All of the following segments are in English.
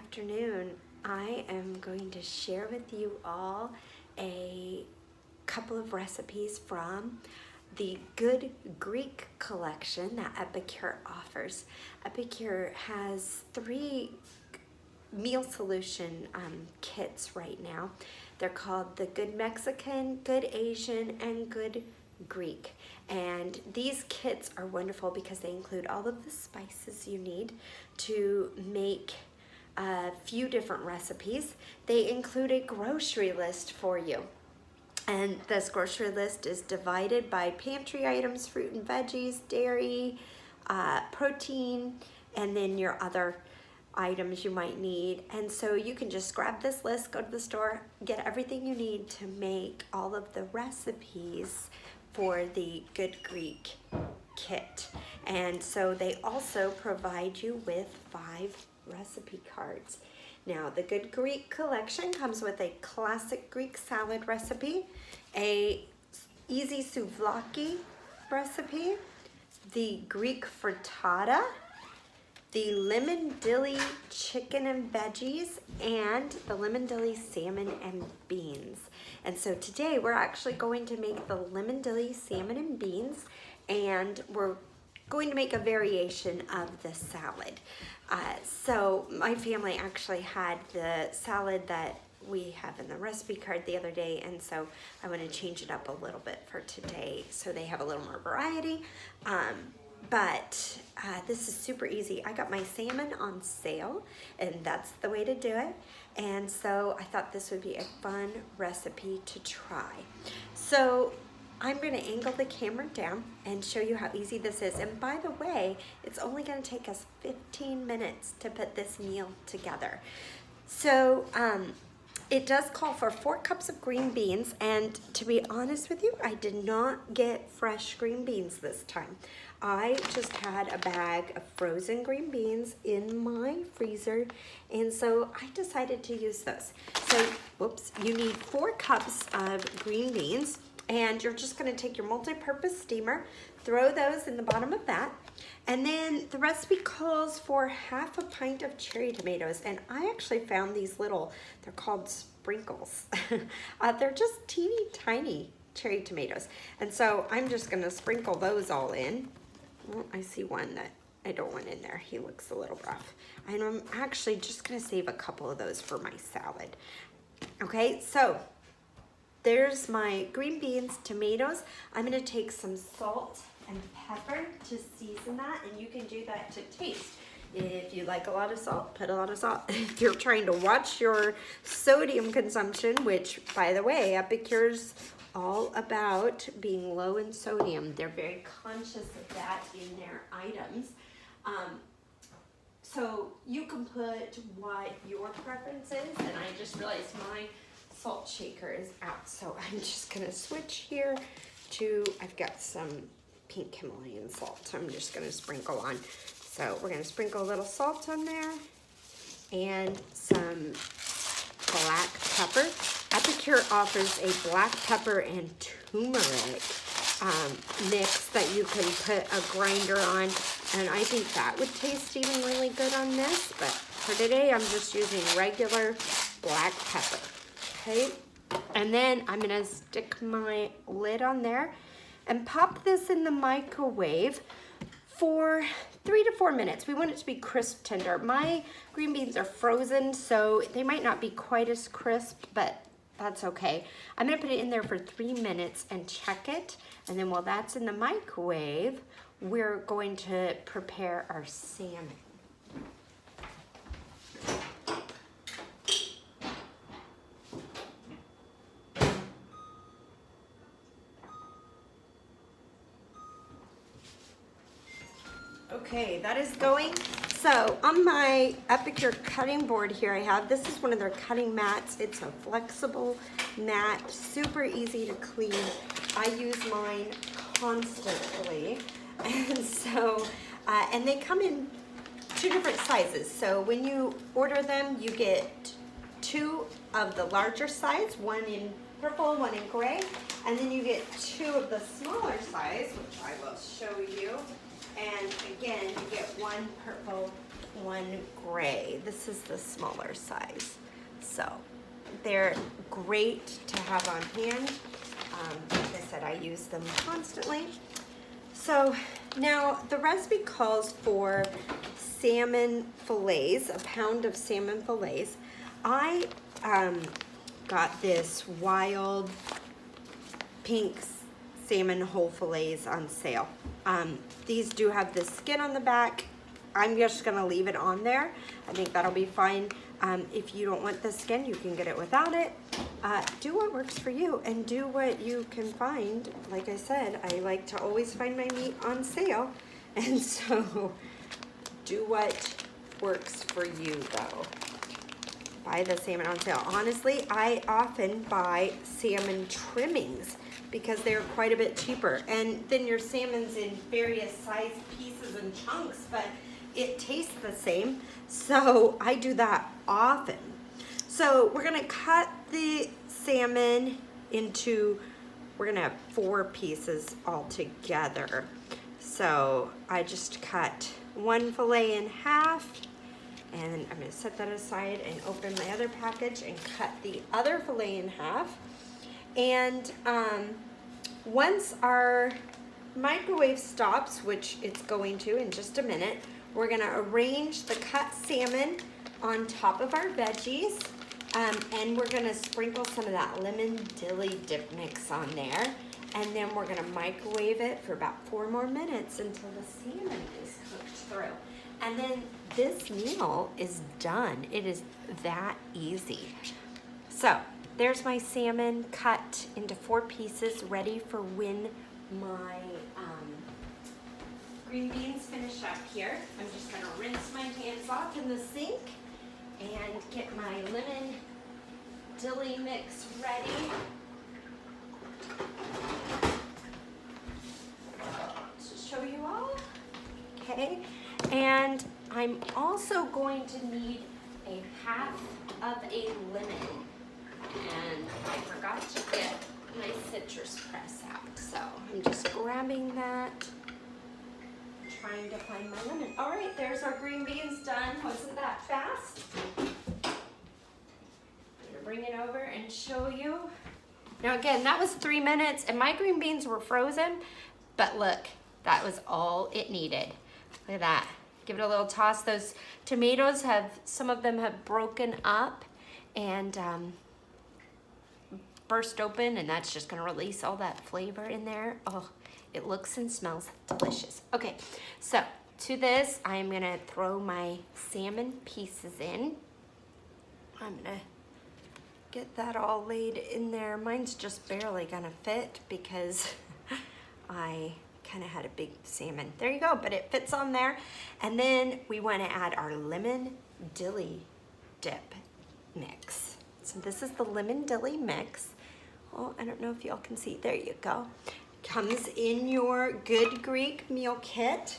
afternoon. I am going to share with you all a couple of recipes from the Good Greek collection that Epicure offers. Epicure has 3 meal solution kits right now. They're called the Good Mexican, Good Asian, and Good Greek. And these kits are wonderful because they include all of the spices you need to make a few different recipes. They include a grocery list for you. And this grocery list is divided by pantry items, fruit and veggies, dairy, protein, and then your other items you might need. And so you can just grab this list, go to the store, get everything you need to make all of the recipes for the Good Greek kit. And so they also provide you with 5 recipe cards. Now, the Good Greek collection comes with a classic Greek salad recipe, a easy souvlaki recipe, the Greek frittata, the lemon dilly chicken and veggies, and the lemon dilly salmon and beans. And so today we're actually going to make the lemon dilly salmon and beans, and we're going to make a variation of the salad. So my family actually had the salad that we have in the recipe card the other day, and so I want to change it up a little bit for today so they have a little more variety. But this is super easy. I got my salmon on sale, and that's the way to do it. And so I thought this would be a fun recipe to try. So I'm going to angle the camera down and show you how easy this is. And by the way, it's only going to take us 15 minutes to put this meal together. So it does call for 4 cups of green beans, and to be honest with you, I did not get fresh green beans this time. I just had a bag of frozen green beans in my freezer, and so I decided to use those. So, whoops, you need 4 cups of green beans, and you're just gonna take your multi-purpose steamer, throw those in the bottom of that, and then the recipe calls for 1/2 pint of cherry tomatoes, and I actually found these little, they're called sprinkles. They're just teeny tiny cherry tomatoes, and so I'm just gonna sprinkle those all in. Oh, I see one that I don't want in there. He looks a little rough. And I'm actually just gonna save a couple of those for my salad. Okay, so there's my green beans, tomatoes. I'm gonna take some salt and pepper to season that, and you can do that to taste. If you like a lot of salt, put a lot of salt. If you're trying to watch your sodium consumption, which, by the way, Epicure's all about being low in sodium. They're very conscious of that in their items. So you can put what your preference is, and I just realized my salt shaker is out, so I'm just gonna switch here to, I've got some pink Himalayan salt, so I'm just gonna sprinkle on. So we're gonna sprinkle a little salt on there and some black pepper. Epicure offers a black pepper and turmeric mix that you can put a grinder on, and I think that would taste even really good on this, but for today I'm just using regular black pepper. Okay, and then I'm gonna stick my lid on there and pop this in the microwave for 3 to 4 minutes. We want it to be crisp tender. My green beans are frozen, so they might not be quite as crisp, but that's okay. I'm gonna put it in there for 3 minutes and check it. And then while that's in the microwave, we're going to prepare our salmon. Okay, that is going. So on my Epicure cutting board here I have, this is one of their cutting mats. It's a flexible mat, super easy to clean. I use mine constantly. And so, and they come in 2 different sizes. So when you order them, you get 2 of the larger size, one in purple, one in gray, and then you get 2 of the smaller size, which I will show you. And again, you get 1 purple, one gray. This is the smaller size. So they're great to have on hand. Like I said, I use them constantly. So now the recipe calls for salmon fillets, a pound of salmon fillets. I got this wild pink salmon whole fillets on sale. These do have the skin on the back. I'm just gonna leave it on there. I think that'll be fine. If you don't want the skin, you can get it without it. Do what works for you and do what you can find. Like I said, I like to always find my meat on sale. And so do what works for you though. Buy the salmon on sale. Honestly, I often buy salmon trimmings because they're quite a bit cheaper. And then your salmon's in various size pieces and chunks, but it tastes the same. So I do that often. So we're gonna cut the salmon into, we're gonna have 4 pieces all together. So I just cut one fillet in half, and I'm gonna set that aside and open my other package and cut the other fillet in half. And once our microwave stops, which it's going to in just a minute, we're gonna arrange the cut salmon on top of our veggies, and we're gonna sprinkle some of that lemon dilly dip mix on there, and then we're gonna microwave it for about 4 more minutes until the salmon is cooked through. And then this meal is done. It is that easy. So there's my salmon cut into 4 pieces, ready for when my green beans finish up here. I'm just gonna rinse my hands off in the sink and get my lemon dilly mix ready. To show you all. Okay, and I'm also going to need a half of a lemon. And I forgot to get my citrus press out, so I'm just grabbing that, trying to find my lemon. All right, there's our green beans done. Wasn't that fast? I'm gonna bring it over and show you. Now again, that was 3 minutes, and my green beans were frozen, but look, that was all it needed. Look at that. Give it a little toss. Those tomatoes some of them have broken up and burst open, and that's just gonna release all that flavor in there. Oh, it looks and smells delicious. Okay, so to this, I'm gonna throw my salmon pieces in. I'm gonna get that all laid in there. Mine's just barely gonna fit because I kind of had a big salmon. There you go, but it fits on there. And then we want to add our lemon dilly dip mix. So this is the lemon dilly mix. Oh, I don't know if y'all can see. There you go. Comes in your Good Greek meal kit.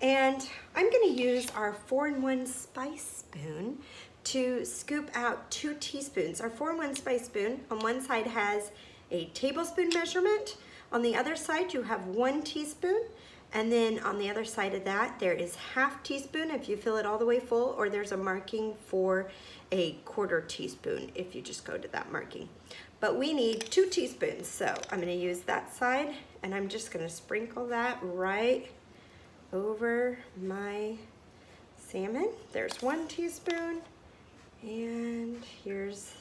And I'm going to use our 4-in-1 spice spoon to scoop out 2 teaspoons. Our 4-in-1 spice spoon on one side has a tablespoon measurement. On the other side, you have 1 teaspoon. And then on the other side of that, there is half teaspoon if you fill it all the way full, or there's a marking for a 1/4 teaspoon if you just go to that marking. But we need 2 teaspoons, so I'm gonna use that side, and I'm just gonna sprinkle that right over my salmon. There's 1 teaspoon, and here's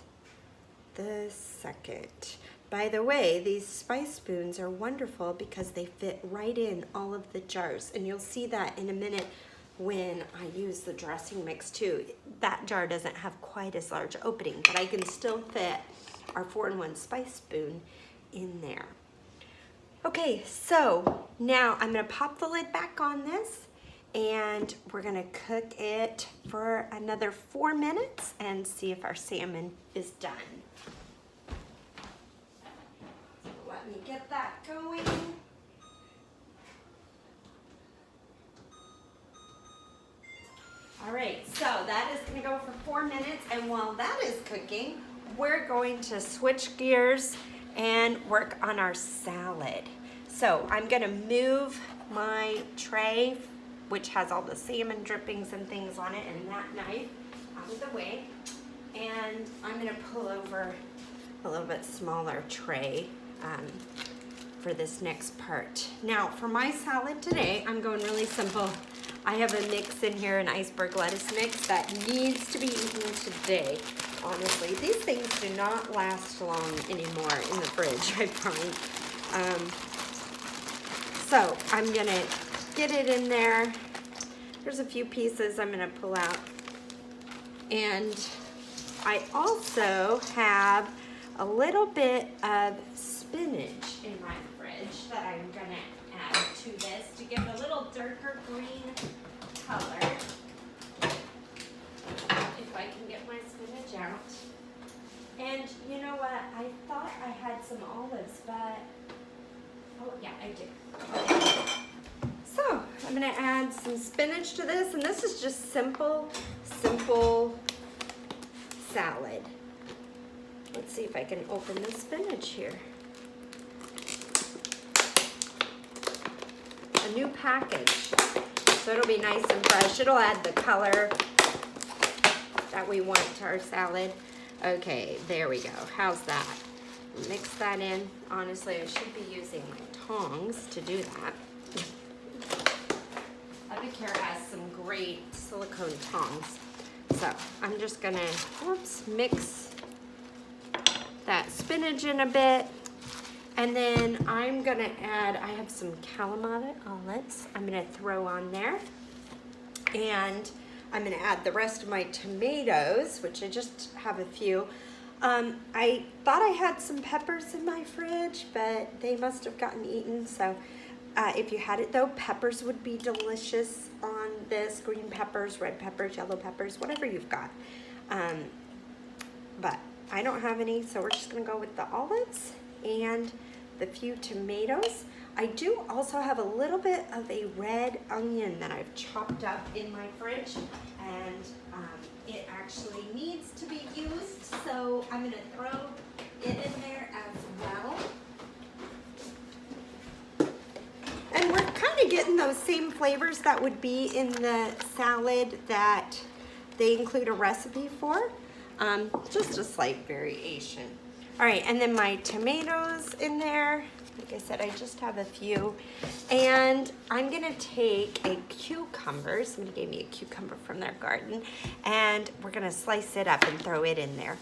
the second. By the way, these spice spoons are wonderful because they fit right in all of the jars, and you'll see that in a minute when I use the dressing mix too. That jar doesn't have quite as large opening, but I can still fit our 4-in-1 spice spoon in there. Okay, so now I'm gonna pop the lid back on this, and we're gonna cook it for another 4 minutes and see if our salmon is done. Let me get that going. All right, so that is gonna go for 4 minutes, and while that is cooking, we're going to switch gears and work on our salad. So I'm gonna move my tray which has all the salmon drippings and things on it, and that knife out of the way. And I'm gonna pull over a little bit smaller tray for this next part. Now, for my salad today, I'm going really simple. I have a mix in here, an iceberg lettuce mix that needs to be eaten today. Honestly, these things do not last long anymore in the fridge, I find. So I'm gonna get it in there. There's a few pieces I'm gonna pull out. And I also have a little bit of spinach in my fridge that I'm gonna add to this to give a little darker green color. If I can get my spinach out. And you know what? I thought I had some olives, but oh yeah, I do. Okay. So I'm gonna add some spinach to this, and this is just simple salad. Let's see if I can open the spinach here. A new package, so it'll be nice and fresh. It'll add the color that we want to our salad. Okay, there we go. How's that? Mix that in. Honestly, I should be using my tongs to do that. Epicure has some great silicone tongs. So I'm just gonna, mix that spinach in a bit. And then I'm gonna add, I have some Kalamata olives I'm gonna throw on there. And I'm gonna add the rest of my tomatoes, which I just have a few. I thought I had some peppers in my fridge, but they must have gotten eaten. So if you had it though, peppers would be delicious on this. Green peppers, red peppers, yellow peppers, whatever you've got. But I don't have any, so we're just gonna go with the olives and the few tomatoes. I do also have a little bit of a red onion that I've chopped up in my fridge, and it actually needs to be used, so I'm gonna throw it in there as well. And we're kind of getting those same flavors that would be in the salad that they include a recipe for, just a slight variation. All right, and then my tomatoes in there. Like I said, I just have a few. And I'm gonna take a cucumber. Somebody gave me a cucumber from their garden. And we're gonna slice it up and throw it in there.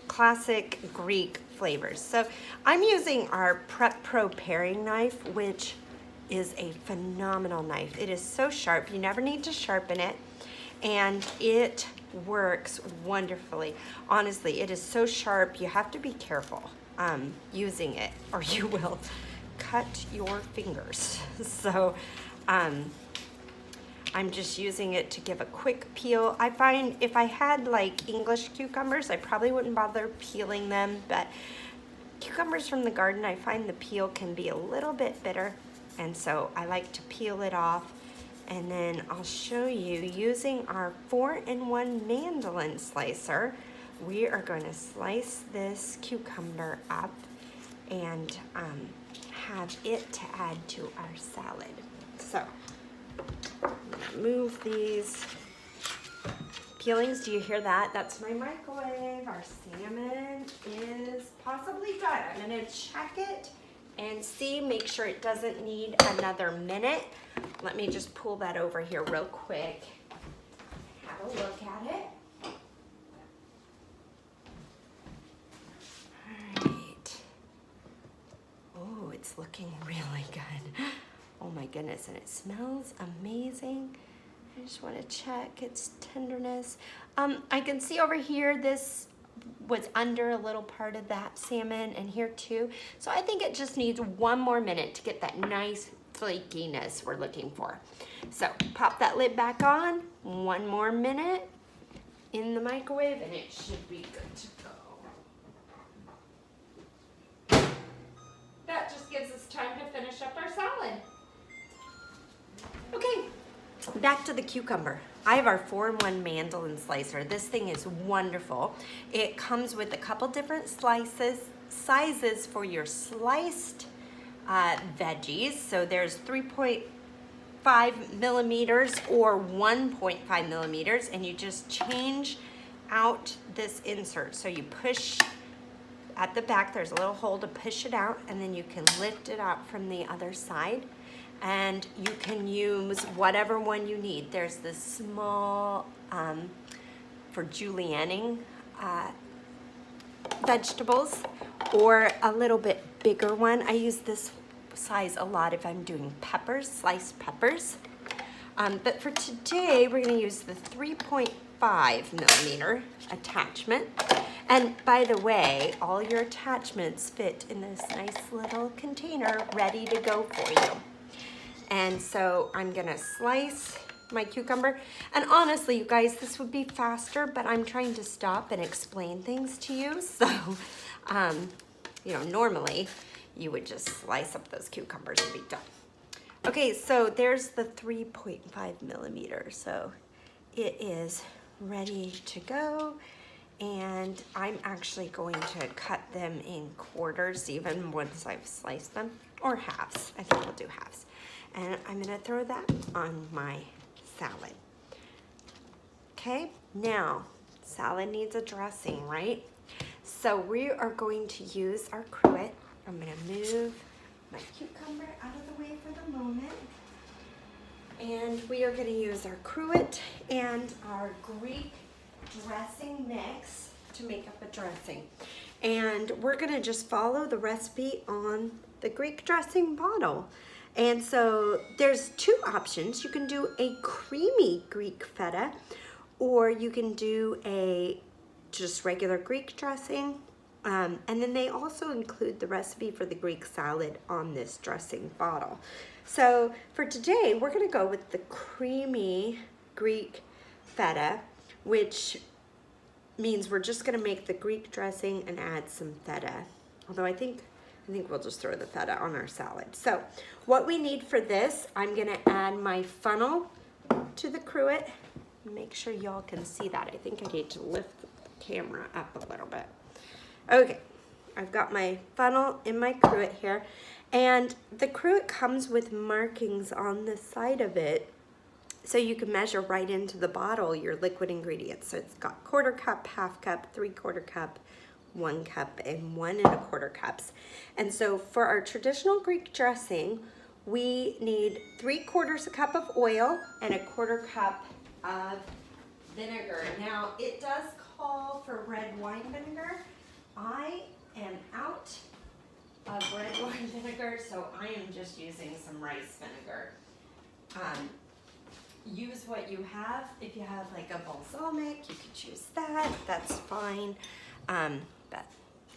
Classic Greek flavors. So I'm using our Prep Pro paring knife, which is a phenomenal knife. It is so sharp, you never need to sharpen it. And it works wonderfully. Honestly, it is so sharp, you have to be careful using it, or you will cut your fingers. So I'm just using it to give a quick peel. I find if I had like English cucumbers, I probably wouldn't bother peeling them, but cucumbers from the garden, I find the peel can be a little bit bitter, and so I like to peel it off. And then I'll show you using our 4-in-1 mandolin slicer. We are going to slice this cucumber up and have it to add to our salad. So I'm gonna move these peelings. Do you hear that? That's my microwave. Our salmon is possibly done. I'm gonna check it and see, make sure it doesn't need another minute. Let me just pull that over here real quick. Have a look at it. It's looking really good. Oh my goodness, and it smells amazing. I just want to check its tenderness. I can see over here this was under a little part of that salmon, and here too. So I think it just needs one more minute to get that nice flakiness we're looking for. So pop that lid back on, one more minute in the microwave, and it should be good to go. That just gives us time to finish up our salad. Okay, back to the cucumber. I have our 4-in-1 mandolin slicer. This thing is wonderful. It comes with a couple different sizes for your sliced veggies. So there's 3.5 0.5 millimeters or 1.5 millimeters, and you just change out this insert. So you push at the back, there's a little hole to push it out, and then you can lift it out from the other side. And you can use whatever one you need. There's this small, for julienning vegetables, or a little bit bigger one. I use this size a lot if I'm doing peppers, sliced peppers. But for today, we're gonna use the 3.5 millimeter attachment. And by the way, all your attachments fit in this nice little container ready to go for you. And so I'm gonna slice my cucumber. And honestly, you guys, this would be faster, but I'm trying to stop and explain things to you. So, you know, normally you would just slice up those cucumbers and be done. Okay, so there's the 3.5 millimeter. So it is ready to go. And I'm actually going to cut them in quarters even once I've sliced them, or halves. I think we'll do halves. And I'm gonna throw that on my salad. Okay, now salad needs a dressing, right? So we are going to use our cruet. I'm gonna move my cucumber out of the way for the moment. And we are gonna use our cruet and our Greek dressing mix to make up a dressing. And we're gonna just follow the recipe on the Greek dressing bottle. And so there's two options. You can do a creamy Greek feta, or you can do a just regular Greek dressing. And then they also include the recipe for the Greek salad on this dressing bottle. So for today, we're gonna go with the creamy Greek feta, which means we're just gonna make the Greek dressing and add some feta. Although I think we'll just throw the feta on our salad. So what we need for this, I'm gonna add my funnel to the cruet. Make sure y'all can see that. I think I need to lift the camera up a little bit. Okay, I've got my funnel in my cruet here, and the cruet comes with markings on the side of it, so you can measure right into the bottle your liquid ingredients. So it's got 1/4 cup, 1/2 cup, 3/4 cup, 1 cup, and 1 1/4 cups. And so for our traditional Greek dressing, we need 3/4 cup of oil and 1/4 cup of vinegar. Now it does call for red wine vinegar. I am out of red wine vinegar, so I am just using some rice vinegar. Use what you have. If you have like a balsamic, you could use that. That's fine. But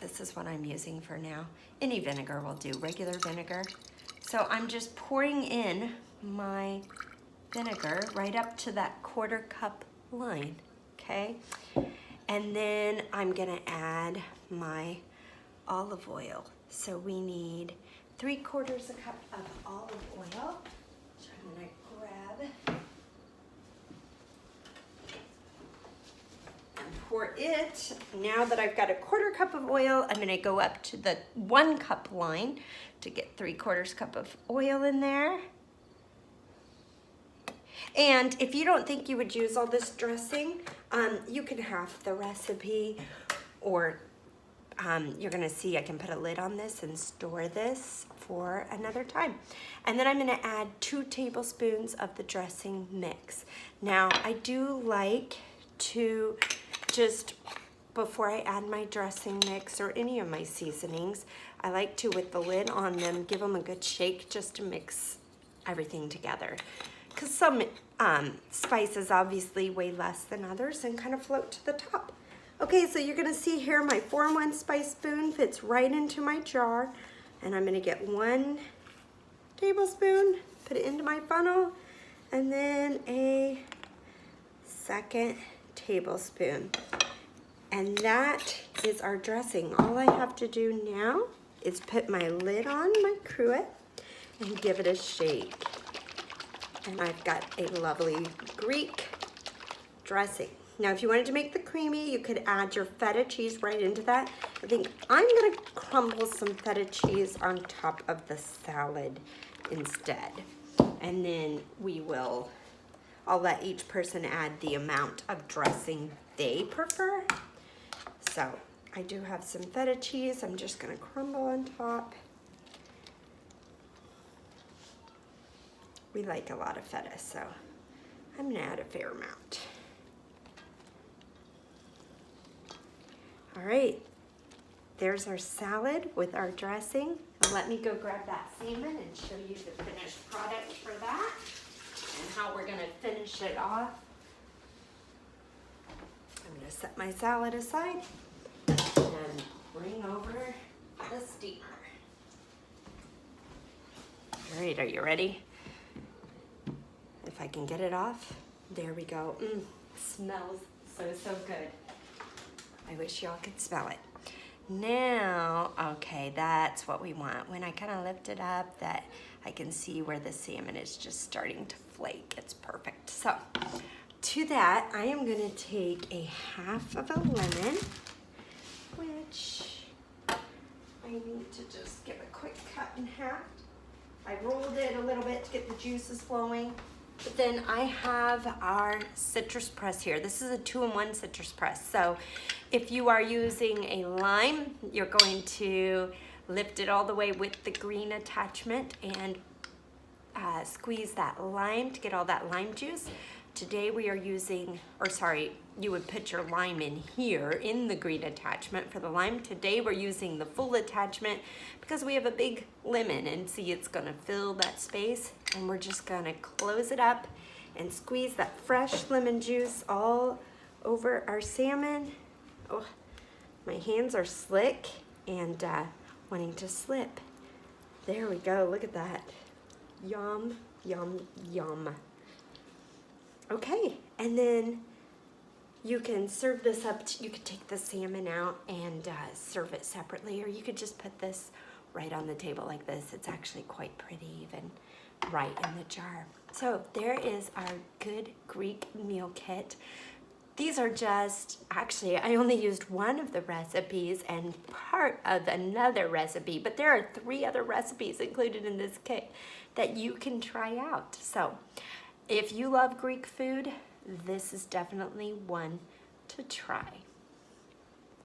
this is what I'm using for now. Any vinegar will do, regular vinegar. So I'm just pouring in my vinegar right up to that 1/4 cup line, okay? And then I'm gonna add my olive oil. So we need 3/4 cup of olive oil, which I'm gonna grab and pour it. Now that I've got 1/4 cup of oil, I'm gonna go up to the 1 cup line to get 3/4 cup of oil in there. And if you don't think you would use all this dressing, you can half the recipe, or you're gonna see I can put a lid on this and store this for another time. And then I'm gonna add 2 tablespoons of the dressing mix. Now I do like to just, before I add my dressing mix or any of my seasonings, I like to, with the lid on them, give them a good shake just to mix everything together. Because some spices obviously weigh less than others and kind of float to the top. Okay, so you're gonna see here my 4-in-1 spice spoon fits right into my jar, and I'm gonna get 1 tablespoon, put it into my funnel, and then a 2nd tablespoon. And that is our dressing. All I have to do now is put my lid on my cruet and give it a shake. And I've got a lovely Greek dressing. Now, if you wanted to make the creamy, you could add your feta cheese right into that. I think I'm gonna crumble some feta cheese on top of the salad instead. And then I'll let each person add the amount of dressing they prefer. So I do have some feta cheese. I'm just gonna crumble on top. We like a lot of feta, so I'm gonna add a fair amount. All right, there's our salad with our dressing. Now let me go grab that salmon and show you the finished product for that and how we're gonna finish it off. I'm gonna set my salad aside and bring over the steamer. All right, are you ready? If I can get it off, there we go. Smells so good. I wish y'all could smell it. Now, okay, that's what we want. When I kind of lift it up, that I can see where the salmon is just starting to flake. It's perfect. So, to that, I am gonna take a half of a lemon, which I need to just give a quick cut in half. I rolled it a little bit to get the juices flowing. But then I have our citrus press here. This is a 2-in-1 citrus press. So if you are using a lime, you're going to lift it all the way with the green attachment and squeeze that lime to get all that lime juice. Today we are using, you would put your lime in here in the green attachment for the lime. Today we're using the full attachment because we have a big lemon and see it's gonna fill that space, and we're just gonna close it up and squeeze that fresh lemon juice all over our salmon. Oh, my hands are slick and wanting to slip. There we go, look at that. Yum, yum, yum. Okay, and then you can serve this up. You could take the salmon out and serve it separately, or you could just put this right on the table like this. It's actually quite pretty, even right in the jar. So there is our good Greek meal kit. These are actually, I only used one of the recipes and part of another recipe, but there are 3 other recipes included in this kit that you can try out. So if you love Greek food, this is definitely one to try.